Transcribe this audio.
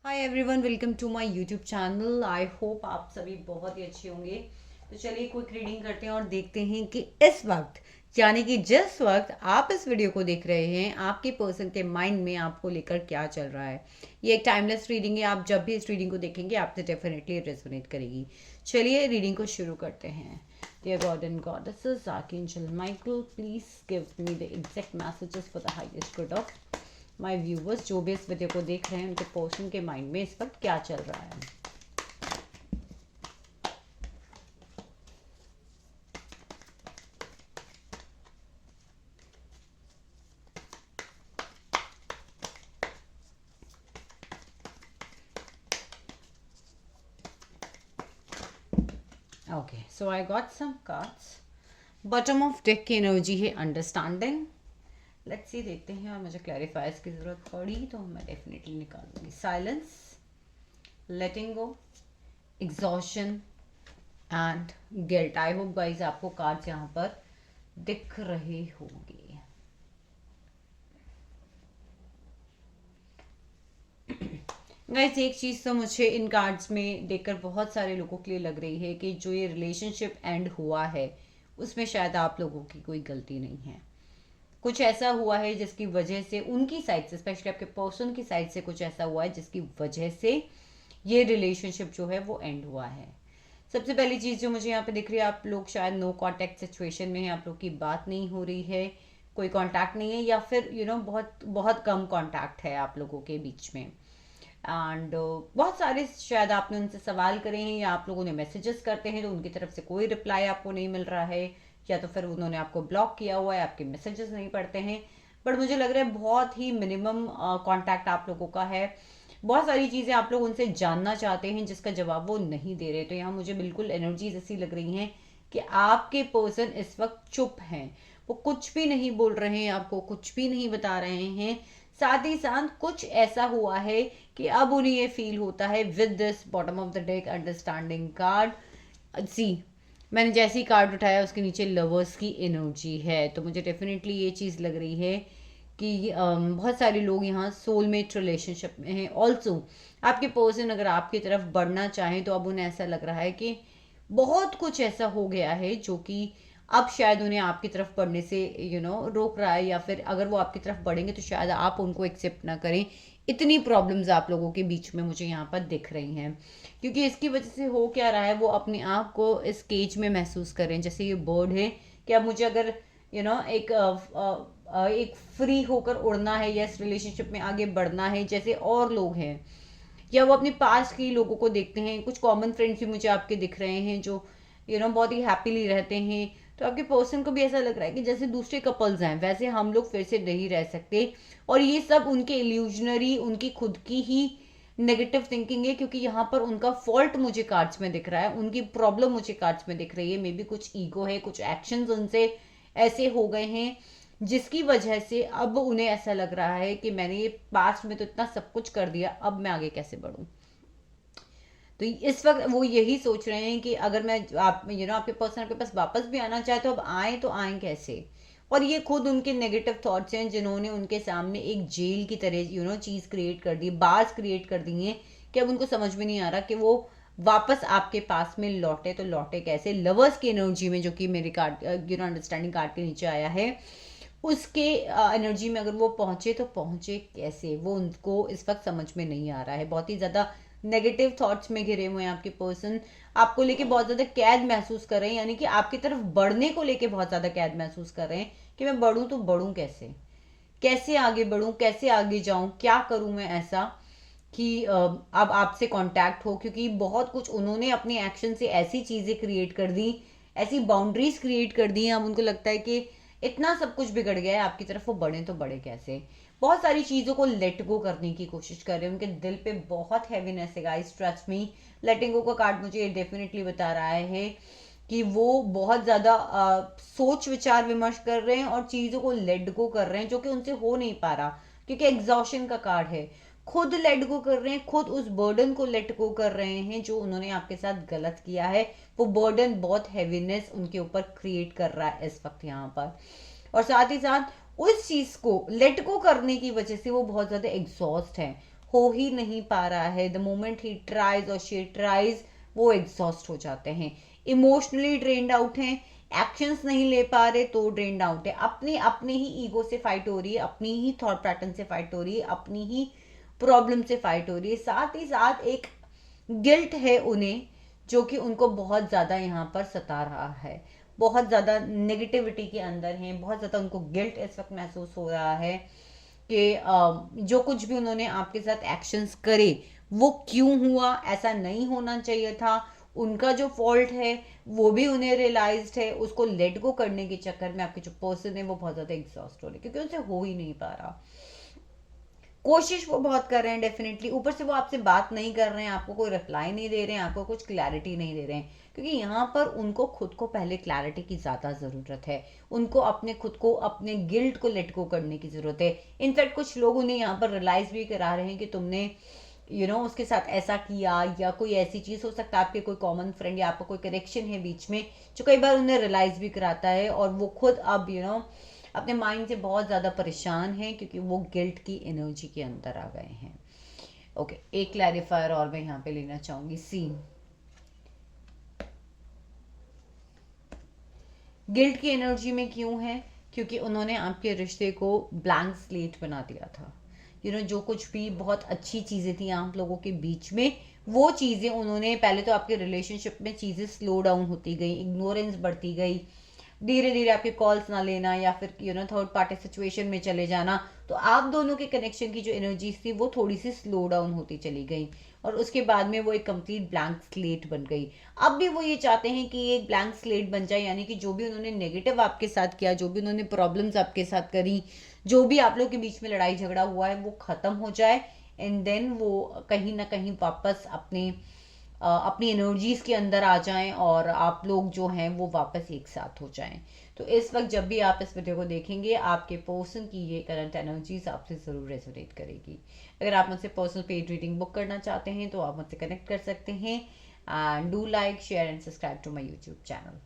Hi everyone, welcome to my YouTube channel. I hope आप सभी बहुत ही अच्छे होंगे। तो चलिए क्विक रीडिंग करते हैं और देखते हैं कि इस वक्त यानी कि जिस वक्त आप इस वीडियो को देख रहे हैं आपके पर्सन के माइंड में आपको लेकर क्या चल रहा है। ये एक टाइमलेस रीडिंग है। आप जब भी इस रीडिंग को देखेंगे आपसे डेफिनेटली रेजोनेट करेगी। चलिए रीडिंग को शुरू करते हैं। Dear God and Goddesses, Archangel Michael, please give me the exact messages for the highest good of my viewers. जो भी इस वीडियो को देख रहे हैं उनके पर्सन के माइंड में इस वक्त क्या चल रहा है। Okay, so I got some cards. Bottom of deck की एनर्जी है अंडरस्टैंडिंग। लेट्स सी, देखते हैं। और मुझे क्लैरिफायर्स की ज़रूरत पड़ी तो मैं डेफिनेटली निकालूंगी। Silence, letting go, exhaustion and guilt. I hope guys आपको कार्ड्स यहाँ पर दिख रहे होंगे। गाइस, एक चीज़ तो मुझे इन कार्ड्स में देखकर बहुत सारे लोगों के लिए लग रही है कि जो ये रिलेशनशिप एंड हुआ है उसमें शायद आप लोगों की कोई गलती नहीं है। कुछ ऐसा हुआ है जिसकी वजह से उनकी साइड से, स्पेशली आपके पर्सन की साइड से कुछ ऐसा हुआ है जिसकी वजह से ये रिलेशनशिप जो है वो एंड हुआ है। सबसे पहली चीज़ जो मुझे यहाँ पे दिख रही है, आप लोग शायद नो कांटेक्ट सिचुएशन में हैं। आप लोग की बात नहीं हो रही है, कोई कांटेक्ट नहीं है, या फिर बहुत बहुत कम कांटेक्ट है आप लोगों के बीच में। एंड बहुत सारे शायद आपने उनसे सवाल करे हैं या आप लोगों ने मैसेजेस करते हैं तो उनकी तरफ से कोई रिप्लाई आपको नहीं मिल रहा है, या तो फिर उन्होंने आपको ब्लॉक किया हुआ है, आपके मैसेजेस नहीं पढ़ते हैं। बट मुझे लग रहा है बहुत ही मिनिमम कांटेक्ट आप लोगों का है। बहुत सारी चीज़ें आप लोग उनसे जानना चाहते हैं जिसका जवाब वो नहीं दे रहे। तो यहाँ मुझे बिल्कुल एनर्जीज ऐसी लग रही हैं कि आपके पर्सन इस वक्त चुप हैं। वो कुछ भी नहीं बोल रहे हैं, आपको कुछ भी नहीं बता रहे हैं। साथ ही साथ कुछ ऐसा हुआ है कि अब उन्हें ये फील होता है with this bottom of the deck understanding card. See, मैंने जैसे ही कार्ड उठाया उसके नीचे लवर्स की एनर्जी है। तो मुझे डेफिनेटली ये चीज़ लग रही है कि बहुत सारे लोग यहाँ सोलमेट रिलेशनशिप में हैं। ऑल्सो आपके पर्सन अगर आपकी तरफ बढ़ना चाहें तो अब उन्हें ऐसा लग रहा है कि बहुत कुछ ऐसा हो गया है जो कि अब शायद उन्हें आपकी तरफ बढ़ने से रोक रहा है, या फिर अगर वो आपकी तरफ बढ़ेंगे तो शायद आप उनको एक्सेप्ट ना करें। इतनी प्रॉब्लम्स आप लोगों के बीच में मुझे यहाँ पर दिख रही हैं। क्योंकि इसकी वजह से हो क्या रहा है, वो अपने आप को इस केज में महसूस करें जैसे ये बर्ड है कि अब मुझे अगर एक फ्री होकर उड़ना है या इस रिलेशनशिप में आगे बढ़ना है जैसे और लोग हैं, या वो अपने पास के लोगों को देखते हैं। कुछ कॉमन फ्रेंड्स भी मुझे आपके दिख रहे हैं जो बहुत ही हैप्पीली रहते हैं। तो आपके पर्सन को भी ऐसा लग रहा है कि जैसे दूसरे कपल्स हैं वैसे हम लोग फिर से नहीं रह सकते। और ये सब उनके इल्यूजनरी, उनकी खुद की ही नेगेटिव थिंकिंग है। क्योंकि यहाँ पर उनका फॉल्ट मुझे कार्ड्स में दिख रहा है, उनकी प्रॉब्लम मुझे कार्ड्स में दिख रही है। मे बी कुछ ईगो है, कुछ एक्शंस उनसे ऐसे हो गए हैं जिसकी वजह से अब उन्हें ऐसा लग रहा है कि मैंने ये पास्ट में तो इतना सब कुछ कर दिया, अब मैं आगे कैसे बढ़ूं। तो इस वक्त वो यही सोच रहे हैं कि अगर मैं आप आपके पर्सन आपके पास वापस भी आना चाहे तो अब आए तो आए कैसे। और ये खुद उनके नेगेटिव थॉट्स हैं जिन्होंने उनके सामने एक जेल की तरह चीज क्रिएट कर दी, बार्स क्रिएट कर दी हैं कि अब उनको समझ में नहीं आ रहा कि वो वापस आपके पास में लौटे तो लौटे कैसे। लवर्स की एनर्जी में, जो कि मेरे कार्ड अंडरस्टैंडिंग कार्ड के नीचे आया है, उसके एनर्जी में अगर वो पहुंचे तो पहुंचे कैसे, वो उनको इस वक्त समझ में नहीं आ रहा है। बहुत ही ज्यादा नेगेटिव थॉट्स में घिरे हुए हैं आपके पर्सन। आपको लेके बहुत ज्यादा कैद महसूस कर रहे हैं, यानी कि आपकी तरफ बढ़ने को लेके बहुत ज्यादा कैद महसूस कर रहे हैं कि मैं बढ़ूं तो बढ़ूं कैसे, कैसे आगे बढ़ूं, कैसे आगे जाऊं, क्या करूं मैं ऐसा कि अब आपसे कांटेक्ट हो। क्योंकि बहुत कुछ उन्होंने अपने एक्शन से ऐसी चीजें क्रिएट कर दी, ऐसी बाउंड्रीज क्रिएट कर दी हैं। अब उनको लगता है कि इतना सब कुछ बिगड़ गया है, आपकी तरफ वो बढ़े तो बढ़े कैसे। बहुत सारी चीजों को लेट गो करने की कोशिश कर रहे हैं। उनके दिल पे बहुत हैवीनेस है गाइस, ट्रस्ट मी। लेटिंग गो का कार्ड मुझे डेफिनेटली बता रहा है कि वो बहुत ज्यादा सोच विचार विमर्श कर रहे हैं और चीजों को लेट गो कर रहे हैं जो कि उनसे हो नहीं पा रहा। क्योंकि एग्जॉशन का कार्ड है, खुद लेट गो कर रहे हैं, खुद उस बर्डन को लेट गो कर रहे हैं जो उन्होंने आपके साथ गलत किया है। वो बर्डन बहुत हैवीनेस उनके ऊपर क्रिएट कर रहा है इस वक्त यहाँ पर। और साथ ही साथ उस चीज को लेट गो करने की वजह से वो बहुत ज्यादा एग्जॉस्ट है, हो ही नहीं पा रहा है। द मोमेंट ही ट्राइज और शी ट्राइज, वो एग्जॉस्ट हो जाते हैं, इमोशनली ड्रेन्ड आउट हैं, एक्शंस नहीं ले पा रहे तो ड्रेन्ड आउट है, अपने अपने ही ईगो से फाइट हो रही है, अपनी ही थॉट पैटर्न से फाइट हो रही है, अपनी ही प्रॉब्लम से फाइट हो रही है। साथ ही साथ एक गिल्ट है उन्हें, जो कि उनको बहुत ज़्यादा यहाँ पर सता रहा है, बहुत ज़्यादा नेगेटिविटी के अंदर हैं, बहुत ज़्यादा उनको गिल्ट इस वक्त महसूस हो रहा है कि जो कुछ भी उन्होंने आपके साथ एक्शंस करे वो क्यों हुआ, ऐसा नहीं होना चाहिए था, उनका जो फॉल्ट है वो भी उन्हें रियलाइज्ड है। उसको लेट गो करने के चक्कर में आपके जो पर्सन है वो बहुत ज़्यादा एग्जॉस्ट हो रहे, क्योंकि उनसे हो ही नहीं पा रहा। कोशिश वो बहुत कर रहे हैं डेफिनेटली, ऊपर से वो आपसे बात नहीं कर रहे हैं, आपको कोई रिप्लाई नहीं दे रहे हैं, आपको कुछ क्लैरिटी नहीं दे रहे हैं, क्योंकि यहाँ पर उनको खुद को पहले क्लैरिटी की ज़्यादा ज़रूरत है। उनको अपने खुद को, अपने गिल्ट को लेट गो करने की ज़रूरत है। इनफैक्ट कुछ लोग उन्हें यहाँ पर रियलाइज़ भी करा रहे हैं कि तुमने उसके साथ ऐसा किया, या कोई ऐसी चीज़ हो सकता है, आपके कोई कॉमन फ्रेंड या आपका कोई कनेक्शन है बीच में, जो कई बार उन्हें रियलाइज़ भी कराता है, और वो खुद अब अपने माइंड से बहुत ज़्यादा परेशान हैं, क्योंकि वो गिल्ट की एनर्जी के अंदर आ गए हैं। ओके, एक क्लैरिफायर और मैं यहाँ पे लेना चाहूँगी। सीन गिल्ट की एनर्जी में क्यों है? क्योंकि उन्होंने आपके रिश्ते को ब्लैंक स्लेट बना दिया था। जो कुछ भी बहुत अच्छी चीज़ें थी आप लोगों के बीच में, वो चीज़ें उन्होंने, पहले तो आपके रिलेशनशिप में चीज़ें स्लो डाउन होती गई, इग्नोरेंस बढ़ती गई, धीरे धीरे आपके कॉल्स ना लेना, या फिर थर्ड पार्टी सिचुएशन में चले जाना, तो आप दोनों के कनेक्शन की जो एनर्जीज थी वो थोड़ी सी स्लो डाउन होती चली गई, और उसके बाद में वो एक कंप्लीट ब्लैंक स्लेट बन गई। अब भी वो ये चाहते हैं कि एक ब्लैंक स्लेट बन जाए, यानी कि जो भी उन्होंने नेगेटिव आपके साथ किया, जो भी उन्होंने प्रॉब्लम्स आपके साथ करी, जो भी आप लोग के बीच में लड़ाई झगड़ा हुआ है, वो खत्म हो जाए, एंड देन वो कहीं ना कहीं वापस अपनी एनर्जीज के अंदर आ जाएं, और आप लोग जो हैं वो वापस एक साथ हो जाएं। तो इस वक्त जब भी आप इस वीडियो को देखेंगे, आपके पर्सन की ये करंट एनर्जीज आपसे ज़रूर रेजोनेट करेगी। अगर आप मुझसे पर्सनल पेड रीडिंग बुक करना चाहते हैं तो आप मुझसे कनेक्ट कर सकते हैं। And do like, share and subscribe to my YouTube channel.